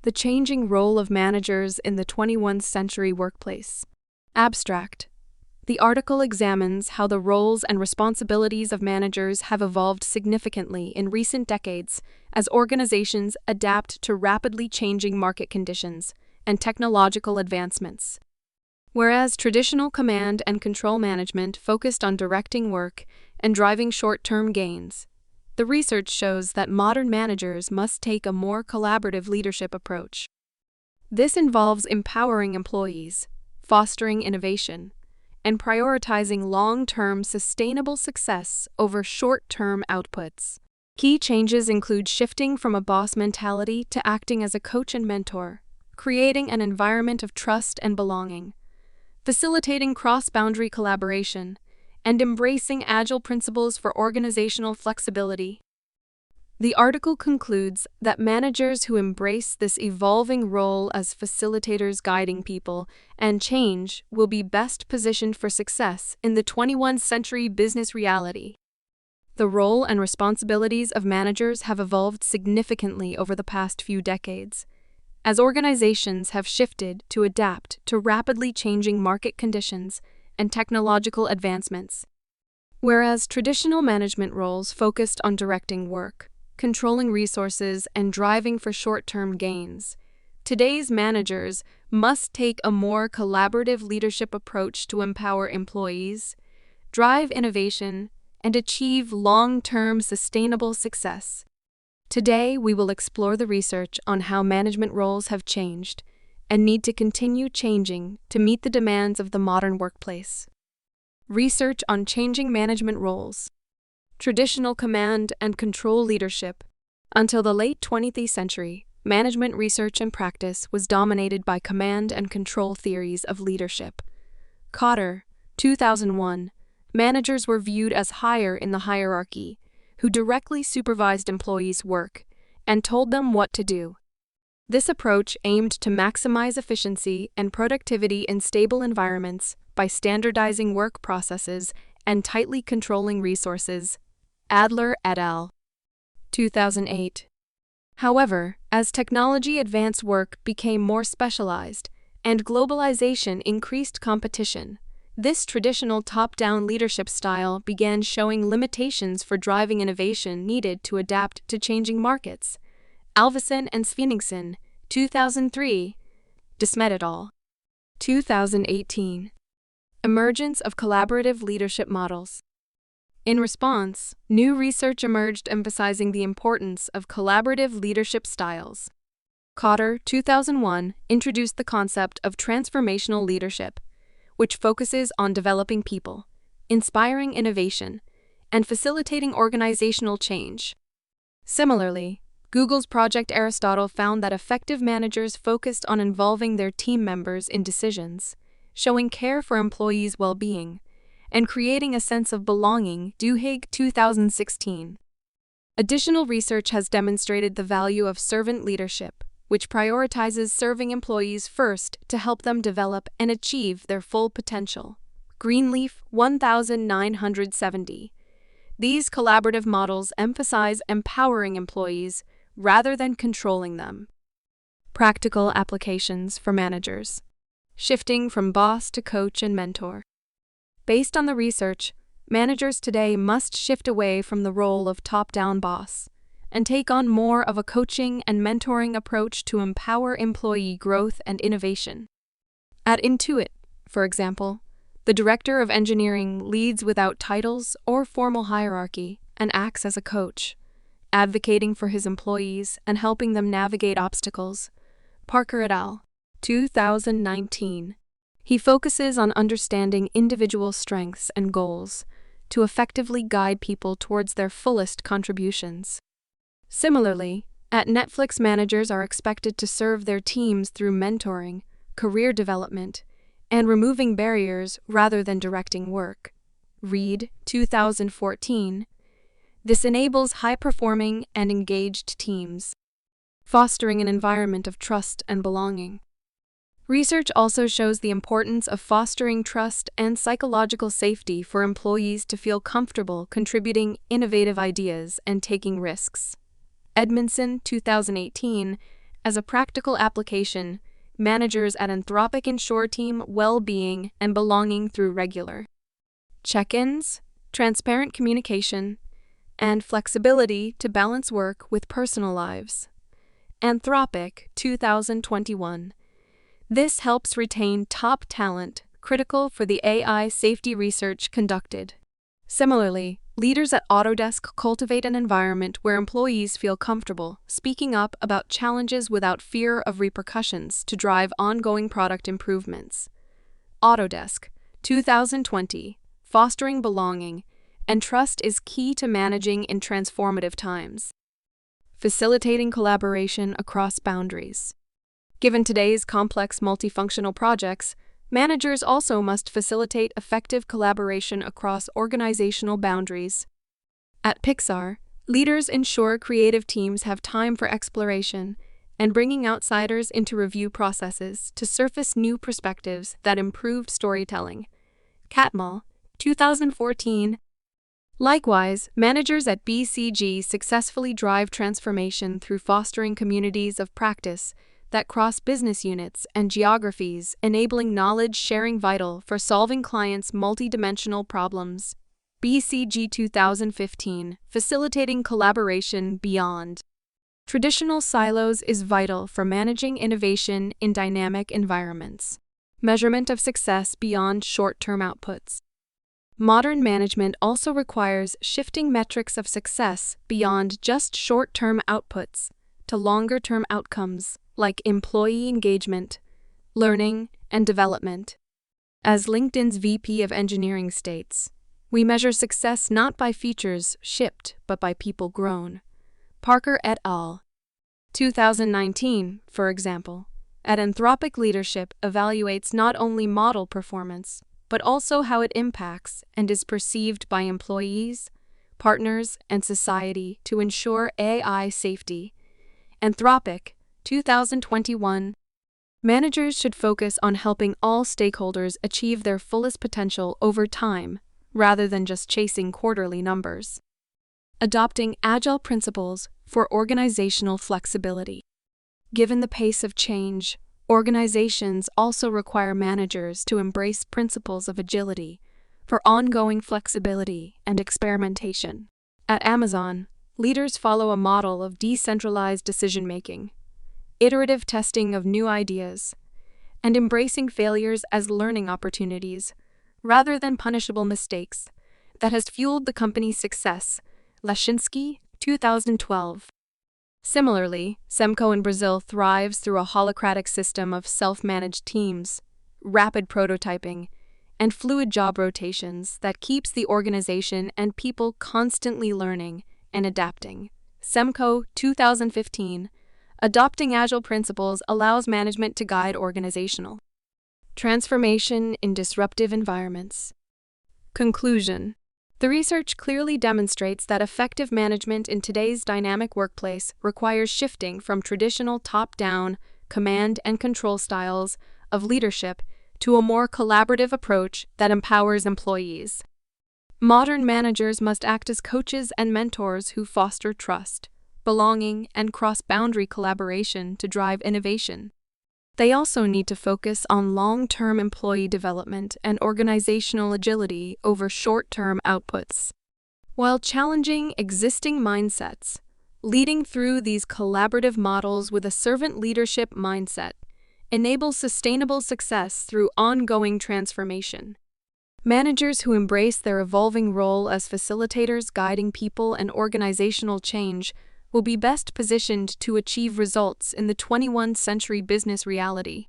The changing role of managers in the 21st century workplace. Abstract. The article examines how the roles and responsibilities of managers have evolved significantly in recent decades as organizations adapt to rapidly changing market conditions and technological advancements. Whereas traditional command and control management focused on directing work and driving short-term gains, the research shows that modern managers must take a more collaborative leadership approach. This involves empowering employees, fostering innovation, and prioritizing long-term sustainable success over short-term outputs. Key changes include shifting from a boss mentality to acting as a coach and mentor, creating an environment of trust and belonging, facilitating cross-boundary collaboration, and embracing agile principles for organizational flexibility. The article concludes that managers who embrace this evolving role as facilitators guiding people and change will be best positioned for success in the 21st century business reality. The role and responsibilities of managers have evolved significantly over the past few decades, as organizations have shifted to adapt to rapidly changing market conditions and technological advancements. Whereas traditional management roles focused on directing work, controlling resources, and driving for short-term gains, today's managers must take a more collaborative leadership approach to empower employees, drive innovation, and achieve long-term sustainable success. Today, we will explore the research on how management roles have changed and need to continue changing to meet the demands of the modern workplace. Research on changing management roles. Traditional command and control leadership. Until the late 20th century, management research and practice was dominated by command and control theories of leadership. Cotter, 2001, managers were viewed as higher in the hierarchy, who directly supervised employees' work and told them what to do. This approach aimed to maximize efficiency and productivity in stable environments by standardizing work processes and tightly controlling resources. Adler et al. 2008. However, as technology advanced, work became more specialized and globalization increased competition, this traditional top-down leadership style began showing limitations for driving innovation needed to adapt to changing markets. Alvesen and Svenningsson, 2003. Desmet et al. 2018. Emergence of collaborative leadership models. In response, new research emerged emphasizing the importance of collaborative leadership styles. Cotter, 2001, introduced the concept of transformational leadership, which focuses on developing people, inspiring innovation, and facilitating organizational change. Similarly, Google's Project Aristotle found that effective managers focused on involving their team members in decisions, showing care for employees' well-being, and creating a sense of belonging. Duhigg, 2016. Additional research has demonstrated the value of servant leadership, which prioritizes serving employees first to help them develop and achieve their full potential. Greenleaf, 1970. These collaborative models emphasize empowering employees rather than controlling them. Practical applications for managers. Shifting from boss to coach and mentor. Based on the research, managers today must shift away from the role of top-down boss and take on more of a coaching and mentoring approach to empower employee growth and innovation. At Intuit, for example, the director of engineering leads without titles or formal hierarchy and acts as a coach, advocating for his employees and helping them navigate obstacles. Parker et al. 2019. He focuses on understanding individual strengths and goals to effectively guide people towards their fullest contributions. Similarly, at Netflix, managers are expected to serve their teams through mentoring, career development, and removing barriers rather than directing work. Reed, 2014. This enables high-performing and engaged teams, fostering an environment of trust and belonging. Research also shows the importance of fostering trust and psychological safety for employees to feel comfortable contributing innovative ideas and taking risks. Edmondson, 2018, As a practical application, managers at Anthropic ensure team well-being and belonging through regular check-ins, transparent communication, and flexibility to balance work with personal lives. Anthropic 2021. This helps retain top talent, critical for the AI safety research conducted. Similarly, leaders at Autodesk cultivate an environment where employees feel comfortable speaking up about challenges without fear of repercussions to drive ongoing product improvements. Autodesk 2020. Fostering belonging and trust is key to managing in transformative times. Facilitating collaboration across boundaries. Given today's complex multifunctional projects, managers also must facilitate effective collaboration across organizational boundaries. At Pixar, leaders ensure creative teams have time for exploration and bringing outsiders into review processes to surface new perspectives that improved storytelling. Catmull 2014. Likewise, managers at BCG successfully drive transformation through fostering communities of practice that cross business units and geographies, enabling knowledge sharing vital for solving clients' multidimensional problems. BCG 2015. Facilitating collaboration beyond traditional silos is vital for managing innovation in dynamic environments. Measurement of success beyond short-term outputs. Modern management also requires shifting metrics of success beyond just short-term outputs to longer-term outcomes like employee engagement, learning, and development. As LinkedIn's VP of Engineering states, we measure success not by features shipped but by people grown. Parker et al. 2019, for example, at Anthropic leadership evaluates not only model performance, but also how it impacts and is perceived by employees, partners, and society to ensure AI safety. Anthropic 2021. Managers should focus on helping all stakeholders achieve their fullest potential over time, rather than just chasing quarterly numbers. Adopting agile principles for organizational flexibility. Given the pace of change, organizations also require managers to embrace principles of agility for ongoing flexibility and experimentation. At Amazon, leaders follow a model of decentralized decision-making, iterative testing of new ideas, and embracing failures as learning opportunities rather than punishable mistakes that has fueled the company's success. Lashinsky, 2012. Similarly, Semco in Brazil thrives through a holacratic system of self-managed teams, rapid prototyping, and fluid job rotations that keeps the organization and people constantly learning and adapting. Semco 2015. Adopting agile principles allows management to guide organizational transformation in disruptive environments. Conclusion. The research clearly demonstrates that effective management in today's dynamic workplace requires shifting from traditional top-down, command and control styles of leadership to a more collaborative approach that empowers employees. Modern managers must act as coaches and mentors who foster trust, belonging, and cross-boundary collaboration to drive innovation. They also need to focus on long-term employee development and organizational agility over short-term outputs. While challenging existing mindsets, leading through these collaborative models with a servant leadership mindset enables sustainable success through ongoing transformation. Managers who embrace their evolving role as facilitators guiding people and organizational change will be best positioned to achieve results in the 21st century business reality.